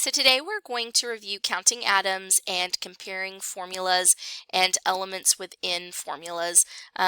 So today we're going to review counting atoms and comparing formulas and elements within formulas,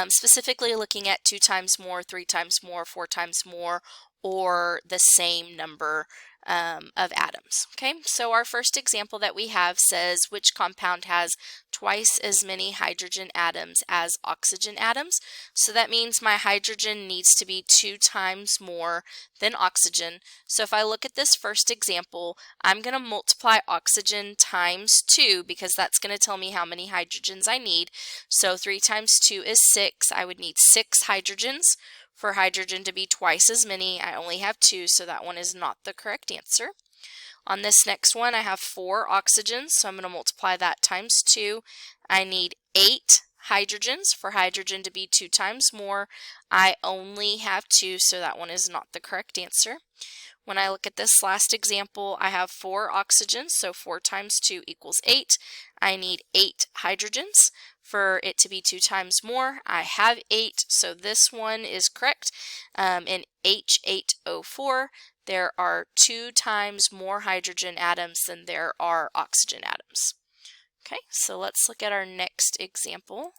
specifically looking at 2 times more, 3 times more, 4 times more, or the same number of atoms. Okay, so our first example that we have says which compound has twice as many hydrogen atoms as oxygen atoms. So that means my hydrogen needs to be 2 times more than oxygen. So if I look at this first example, I'm going to multiply oxygen times 2 because that's going to tell me how many hydrogens I need. So 3 times 2 is 6. I would need 6 hydrogens. For hydrogen to be twice as many, I only have 2, so that one is not the correct answer. On this next one, I have 4 oxygens, so I'm going to multiply that times 2. I need 8 hydrogens. For hydrogen to be 2 times more, I only have 2, so that one is not the correct answer. When I look at this last example, I have 4 oxygens, so 4 times 2 equals 8. I need 8 hydrogens. For it to be 2 times more, I have 8, so this one is correct. In H8O4, there are 2 times more hydrogen atoms than there are oxygen atoms. Okay, so let's look at our next example.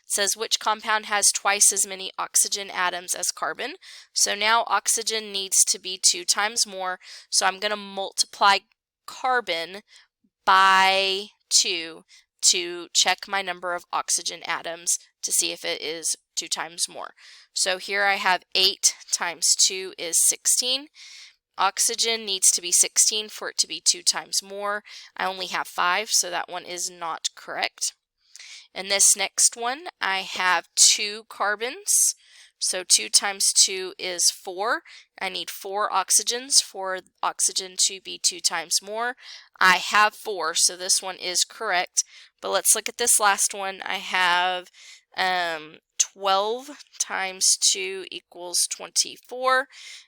It says which compound has twice as many oxygen atoms as carbon. So now oxygen needs to be 2 times more, so I'm going to multiply carbon by 2 to check my number of oxygen atoms to see if it is 2 times more. So here I have 8 times 2 is 16. Oxygen needs to be 16 for it to be 2 times more. I only have 5, so that one is not correct. In this next one, I have 2 carbons. So 2 times 2 is 4. I need 4 oxygens for oxygen to be 2 times more. I have 4, so this one is correct. But let's look at this last one. I have 12 times 2 equals 24.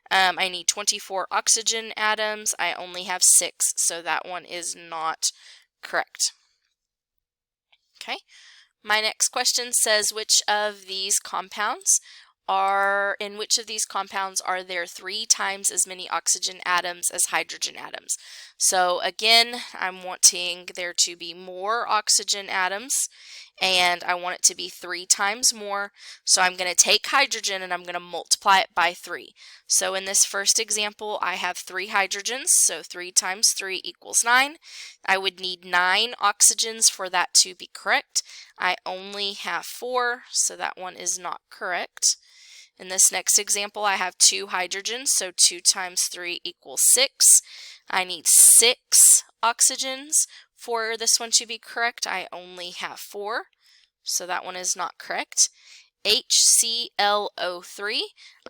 I need 24 oxygen atoms. I only have 6, so that one is not correct. Okay. My next question says which of these compounds are there 3 times as many oxygen atoms as hydrogen atoms? So again, I'm wanting there to be more oxygen atoms and I want it to be 3 times more. So I'm going to take hydrogen and I'm going to multiply it by 3. So in this first example, I have 3 hydrogens, so 3 times 3 equals 9. I would need 9 oxygens for that to be correct. I only have 4, so that one is not correct. In this next example, I have 2 hydrogens, so 2 times 3 equals 6. I need 6 oxygens for this one to be correct. I only have 4, so that one is not correct. HClO3,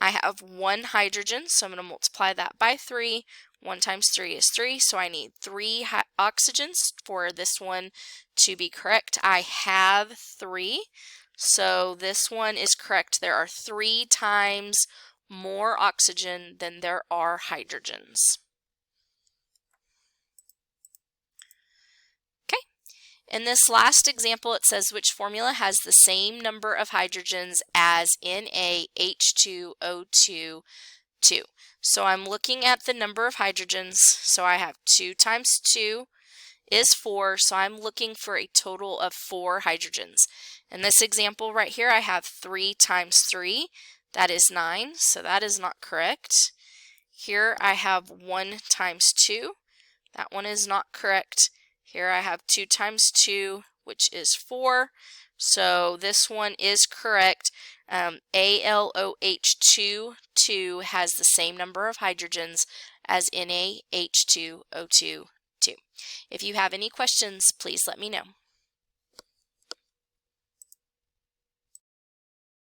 I have 1 hydrogen, so I'm going to multiply that by 3. 1 times 3 is 3, so I need 3 oxygens for this one to be correct. I have 3, so this one is correct. There are 3 times more oxygen than there are hydrogens. Okay. In this last example, it says which formula has the same number of hydrogens as NaH2O2. So I'm looking at the number of hydrogens. So I have 2 times 2 is 4, so I'm looking for a total of 4 hydrogens. In this example right here, I have 3 times 3, that is 9, so that is not correct. Here I have 1 times 2, that one is not correct. Here I have 2 times 2, which is 4, so this one is correct. AlOH2 has the same number of hydrogens as NaH2O2. If you have any questions, please let me know.